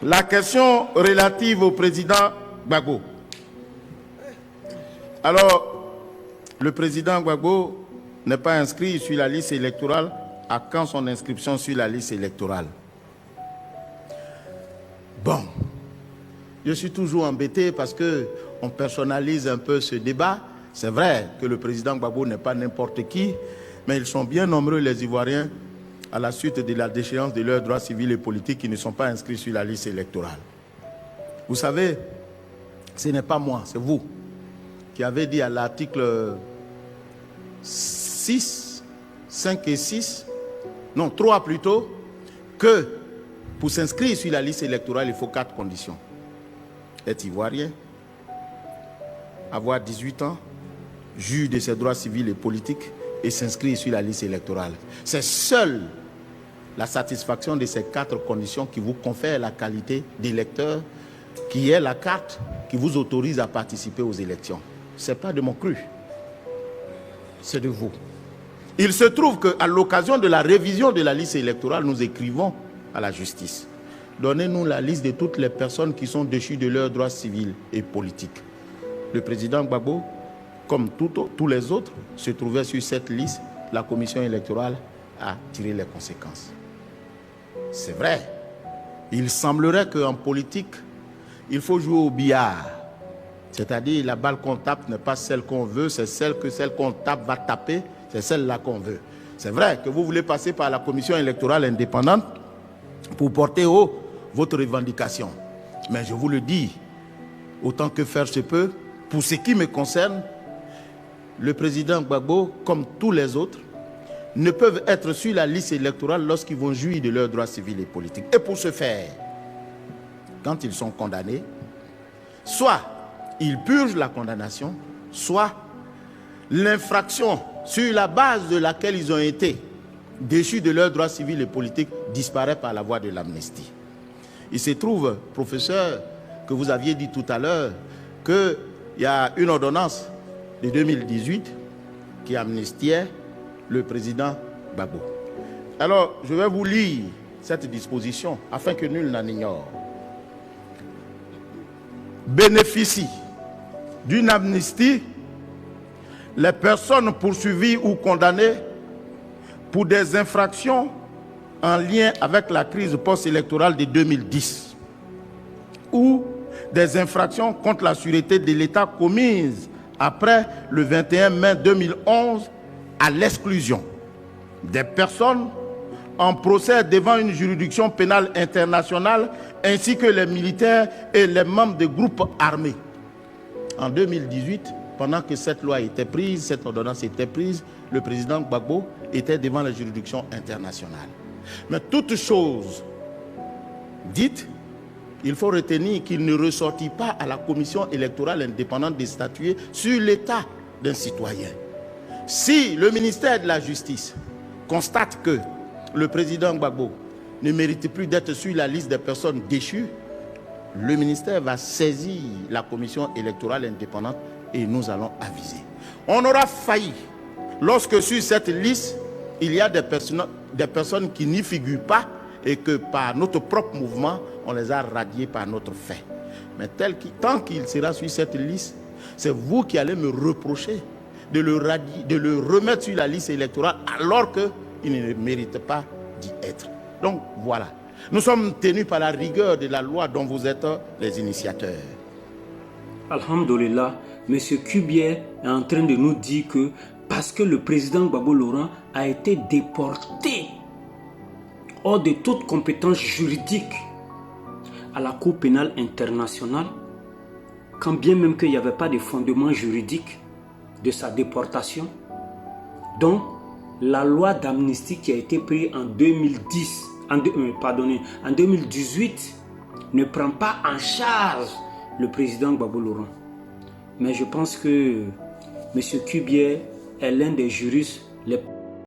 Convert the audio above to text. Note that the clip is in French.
La question relative au président Gbagbo. Alors, le président Gbagbo n'est pas inscrit sur la liste électorale. À quand son inscription sur la liste électorale? Bon, je suis toujours embêté parce qu'on personnalise un peu ce débat. C'est vrai que le président Gbagbo n'est pas n'importe qui, mais ils sont bien nombreux, les Ivoiriens, à la suite de la déchéance de leurs droits civils et politiques qui ne sont pas inscrits sur la liste électorale. Vous savez, ce n'est pas moi, c'est vous qui avez dit à l'article 6, 5 et 6, non 3 plutôt, que pour s'inscrire sur la liste électorale, il faut 4 conditions. Être ivoirien, avoir 18 ans, juge de ses droits civils et politiques et s'inscrire sur la liste électorale. C'est seule la satisfaction de ces 4 conditions qui vous confère la qualité d'électeur, qui est la carte qui vous autorise à participer aux élections. Ce n'est pas de mon cru, c'est de vous. Il se trouve qu'à l'occasion de la révision de la liste électorale, nous écrivons à la justice: donnez-nous la liste de toutes les personnes qui sont déchues de leurs droits civils et politiques. Le président Gbagbo, comme tous les autres, se trouvait sur cette liste. La commission électorale a tiré les conséquences. C'est vrai. Il semblerait qu'en politique, il faut jouer au billard. C'est-à-dire, la balle qu'on tape n'est pas celle qu'on veut, c'est celle qu'on tape va taper, c'est celle-là qu'on veut. C'est vrai que vous voulez passer par la commission électorale indépendante pour porter haut votre revendication. Mais je vous le dis, autant que faire se peut, pour ce qui me concerne, le président Gbagbo, comme tous les autres, ne peuvent être sur la liste électorale lorsqu'ils vont jouir de leurs droits civils et politiques. Et pour ce faire, quand ils sont condamnés, soit ils purgent la condamnation, soit l'infraction sur la base de laquelle ils ont été déchus de leurs droits civils et politiques disparaît par la voie de l'amnistie. Il se trouve, professeur, que vous aviez dit tout à l'heure, qu'il y a une ordonnance de 2018 qui amnistiait le président Gbagbo. Alors, je vais vous lire cette disposition afin que nul n'en ignore. Bénéficient d'une amnistie les personnes poursuivies ou condamnées pour des infractions en lien avec la crise post-électorale de 2010 ou des infractions contre la sûreté de l'État commises après le 21 mai 2011 à l'exclusion des personnes en procès devant une juridiction pénale internationale ainsi que les militaires et les membres de groupes armés. En 2018, pendant que cette loi était prise, cette ordonnance était prise, le président Gbagbo était devant la juridiction internationale. Mais toute chose dite, il faut retenir qu'il ne ressortit pas à la commission électorale indépendante de statuer sur l'état d'un citoyen. Si le ministère de la Justice constate que le président Gbagbo ne mérite plus d'être sur la liste des personnes déchues, le ministère va saisir la commission électorale indépendante et nous allons aviser. On aura failli lorsque sur cette liste, il y a des personnes qui n'y figurent pas et que par notre propre mouvement, on les a radiés par notre fait. Mais tant qu'il sera sur cette liste, c'est vous qui allez me reprocher de le remettre sur la liste électorale alors qu'il ne mérite pas d'y être. Donc voilà. Nous sommes tenus par la rigueur de la loi dont vous êtes les initiateurs. Alhamdulillah, M. Kubier est en train de nous dire que parce que le président Gbagbo Laurent a été déporté hors de toute compétence juridique à la Cour pénale internationale, quand bien même qu'il n'y avait pas de fondement juridique de sa déportation. Donc, la loi d'amnistie qui a été prise en 2018 ne prend pas en charge le président Gbagbo Laurent. Mais je pense que M. Kubier est l'un des juristes les